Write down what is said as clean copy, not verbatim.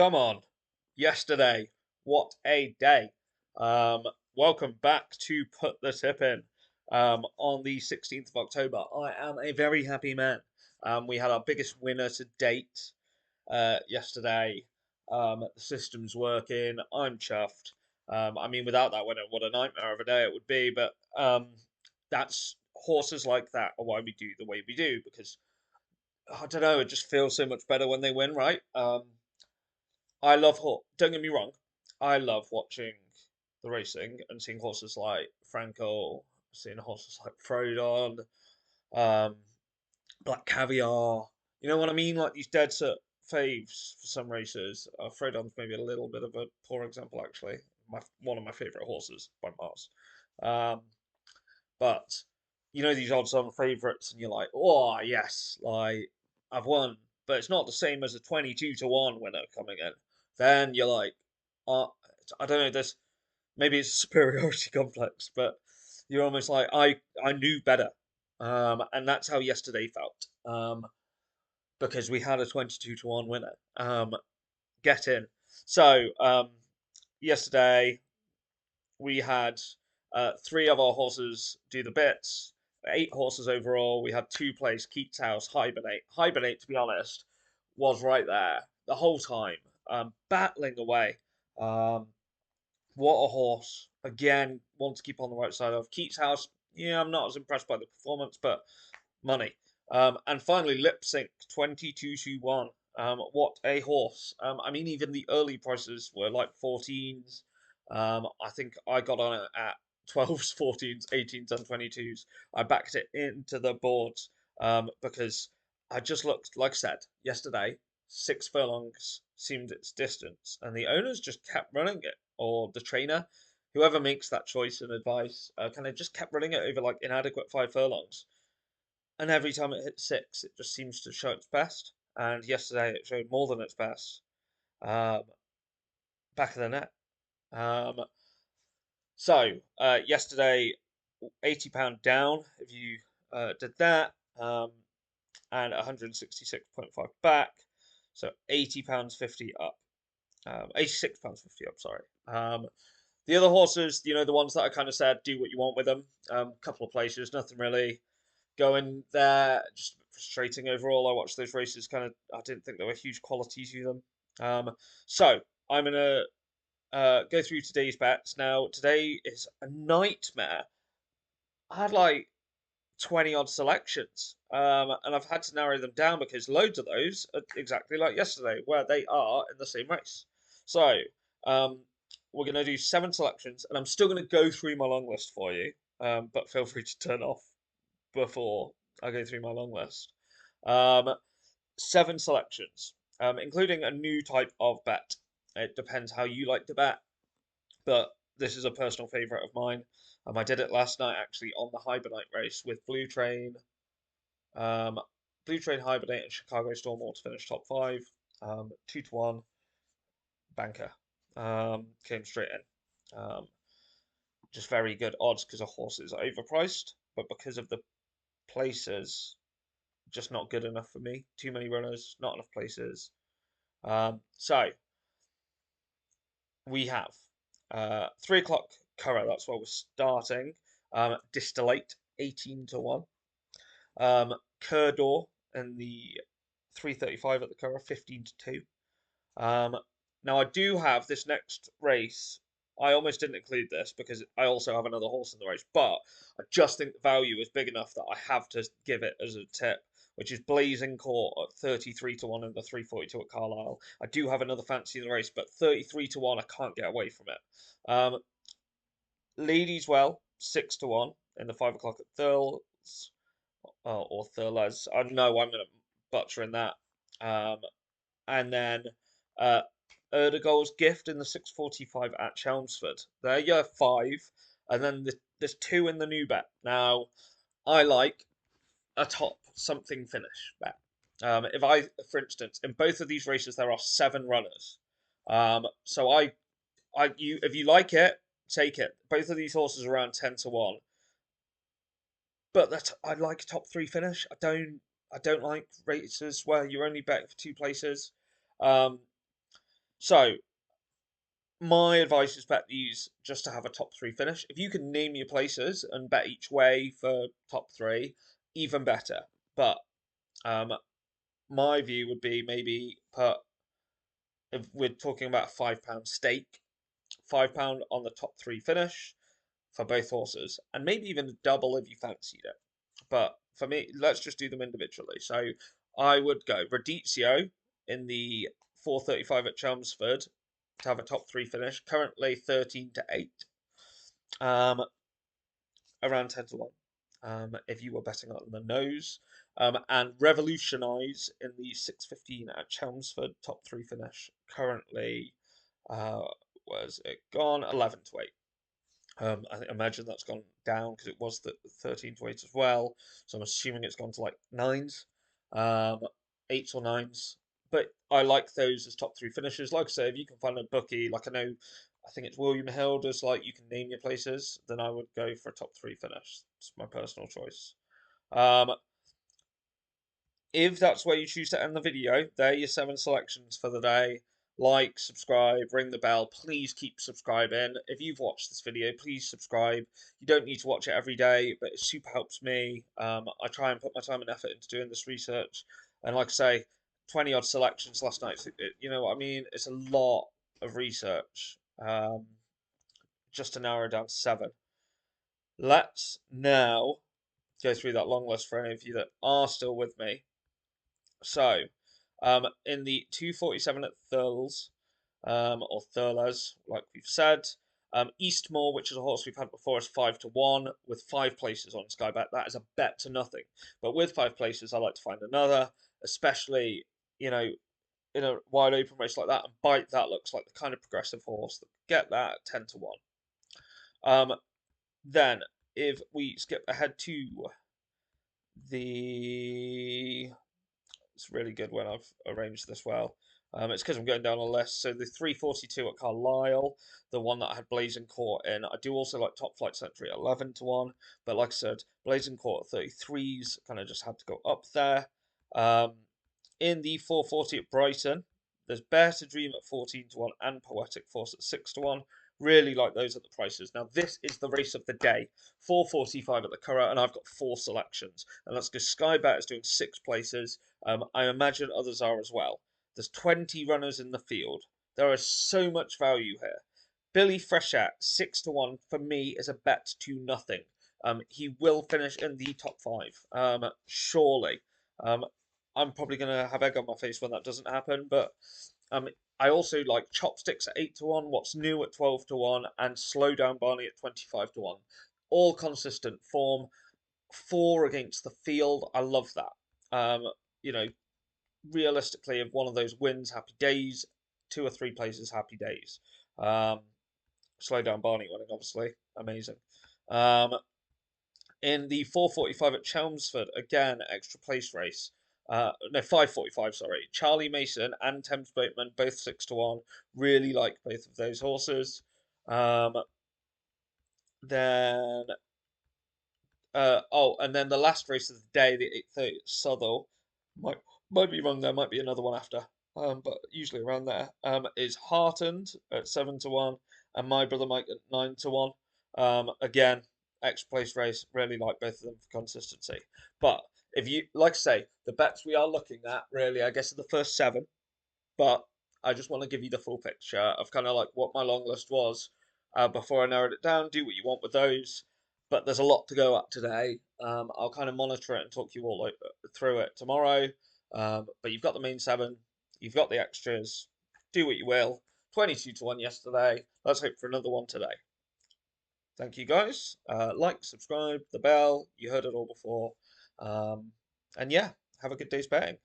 Come on. Yesterday. What a day. Um, Welcome back to Put the Tip In. On the 16th of October. I am a very happy man. We had our biggest winner to date yesterday. The system's working. I'm chuffed. Without that winner, what a nightmare of a day it would be. But that's horses like that are why we do the way we do because I don't know, it just feels so much better when they win, right? I love Don't get me wrong, I love watching the racing and seeing horses like Franco, seeing horses like Frodon, um, Black Caviar. You know what I mean? Like these dead set faves for some races. Frodon's maybe a little bit of a poor example, actually. One of my favorite horses by miles. Um, but you know these odds-on favourites, and you're like, oh yes, like I've won, but it's not the same as a 22-1 winner coming in. Then you're like, uh, I don't know. This maybe it's a superiority complex, but you're almost like I knew better, and that's how yesterday felt. Because we had a 22-1 winner. Get in. So yesterday we had three of our horses do the bits. Eight horses overall. We had two plays. Keats House, Hibernate. Hibernate, to be honest, was right there the whole time, battling away. Um, what a horse! Again, want to keep on the right side of Keats House. Yeah, I'm not as impressed by the performance, but money. And finally, Lipsink 22-1. What a horse! Even the early prices were like 14s. I think I got on it at 12s, 14s, 18s, and 22s. I backed it into the boards because I just looked, like I said yesterday, 6 furlongs seemed its distance, and the owners just kept running it, or the trainer, whoever makes that choice and advice, kind of just kept running it over like inadequate 5 furlongs. And every time it hits six, it just seems to show its best. And yesterday it showed more than its best. Um, Back of the net. Um, Yesterday, £80 down if you did that, and 166.5 back. So £80.50 up. £86.50 up, sorry. The other horses, the ones that I kind of said, do what you want with them. Couple of places, nothing really going there. Just frustrating overall. I watched those races. I didn't think there were huge quality to them. So I'm gonna go through today's bets. Now today is a nightmare. I had like 20 odd selections, and I've had to narrow them down because loads of those are exactly like yesterday, where they are in the same race. So um, we're gonna do 7 selections, and I'm still gonna go through my long list for you. But feel free to turn off before I go through my long list. Um, 7 selections, including a new type of bet. It depends how you like to bet, but this is a personal favourite of mine. I did it last night actually on the Hibernate race with um, Blue Train Hibernate and Chicago Stormwater to finish top five. 2-1 banker came straight in. Just very good odds because a horse is overpriced, but because of the places, just not good enough for me. Too many runners, not enough places. So we have 3 o'clock Curragh. That's where we're starting. Distillate 18-1. Curdor in the 3:35 at the Curragh 15-2. Um, Now I do have this next race. I almost didn't include this because I also have another horse in the race, but I just think the value is big enough that I have to give it as a tip, which is Blazing Court at 33-1 and the 342 at Carlisle. I do have another fancy in the race, but 33-1, I can't get away from it. Ladies Well, 6-1 in the 5 o'clock at Thurles, or Thurles. I know I'm going to butcher in that. Um, and then uh, Erdogan's Gift in the 6:45 at Chelmsford. There you have five, and then there's two in the new bet. Now, I like a top something finish bet. For instance, in both of these races there are 7 runners. If you like it, take it. Both of these horses are around 10-1, but I like a top three finish. I don't like races where you're only betting for 2 places. Um, So my advice is bet these just to have a top three finish. If you can name your places and bet each way for top three, even better. But um, my view would be maybe put, if we're talking about a £5 stake, £5 on the top three finish for both horses, and maybe even a double if you fancied it. But for me, let's just do them individually. So I would go Radizio in the 4:35 at Chelmsford to have a top three finish. Currently 13-8, um, around 10-1. If you were betting on the nose, and Revolutionise in the 6:15 at Chelmsford top three finish. Currently, uh, was it gone 11-8? I imagine that's gone down because it was the 13-8 as well. So I'm assuming it's gone to like nines, um, eights or nines. But I like those as top three finishes. Like I say, if you can find a bookie, like I think it's William Hill, does like you can name your places, then I would go for a top three finish. It's my personal choice. Um, if that's where you choose to end the video, there are your 7 selections for the day. Like, subscribe, ring the bell. Please keep subscribing. If you've watched this video, please subscribe. You don't need to watch it every day, but it super helps me. I try and put my time and effort into doing this research. And like I say, 20 odd selections last night. You know what I mean? It's a lot of research just to narrow down to 7. Let's now go through that long list for any of you that are still with me. So, in the 2:47 at Thurles, or Thurles, like we've said, Eastmore, which is a horse we've had before, is 5-1 with 5 places on Sky Bet. That is a bet to nothing. But with 5 places, I like to find another, especially, you know, in a wide open race like that. And Bite that looks like the kind of progressive horse that get that at 10-1. Then, if we skip ahead to the it's really good when I've arranged this well. It's because I'm going down a list. So the 3:42 at Carlisle, the one that I had Blazing Court in. I do also like Top Flight Century 11-1, but like I said, Blazing Court 33s kind of just had to go up there. In the 4:40 at Brighton, there's Bear to Dream at 14-1 and Poetic Force at 6-1. Really like those at the prices. Now this is the race of the day. 4:45 at the Curragh, and I've got 4 selections. And that's because Sky Bet is doing 6 places. I imagine others are as well. There's 20 runners in the field. There is so much value here. Billy Frechette, 6-1, for me is a bet to nothing. He will finish in the top 5, surely. I'm probably going to have egg on my face when that doesn't happen, but um, I also like Chopsticks at 8-1, What's New at 12-1, and Slow Down Barney at 25-1. All consistent form. 4 against the field. I love that. You know, realistically, if one of those wins, happy days. 2 or 3 places, happy days. Slow Down Barney winning, obviously, amazing. In the 4:45 at Chelmsford, again extra place race. No, 5:45. Sorry, Charlie Mason and Thames Boatman both 6-1. Really like both of those horses. Then and then the last race of the day, the 8:30 at Southall, might be wrong. There might be another one after, but usually around there. Is Heartened at 7-1 and My Brother Mike at 9-1. Again, extra place race. Really like both of them for consistency. But if you like I say, the bets we are looking at really, I guess, are the first 7. But I just want to give you the full picture of kind of like what my long list was before I narrowed it down. Do what you want with those. But there's a lot to go up today. I'll kind of monitor it and talk you all through it tomorrow. But you've got the main 7, you've got the extras. Do what you will. 22-1 yesterday. Let's hope for another one today. Thank you guys. Like, subscribe, the bell. You heard it all before. And yeah, have a good day's betting.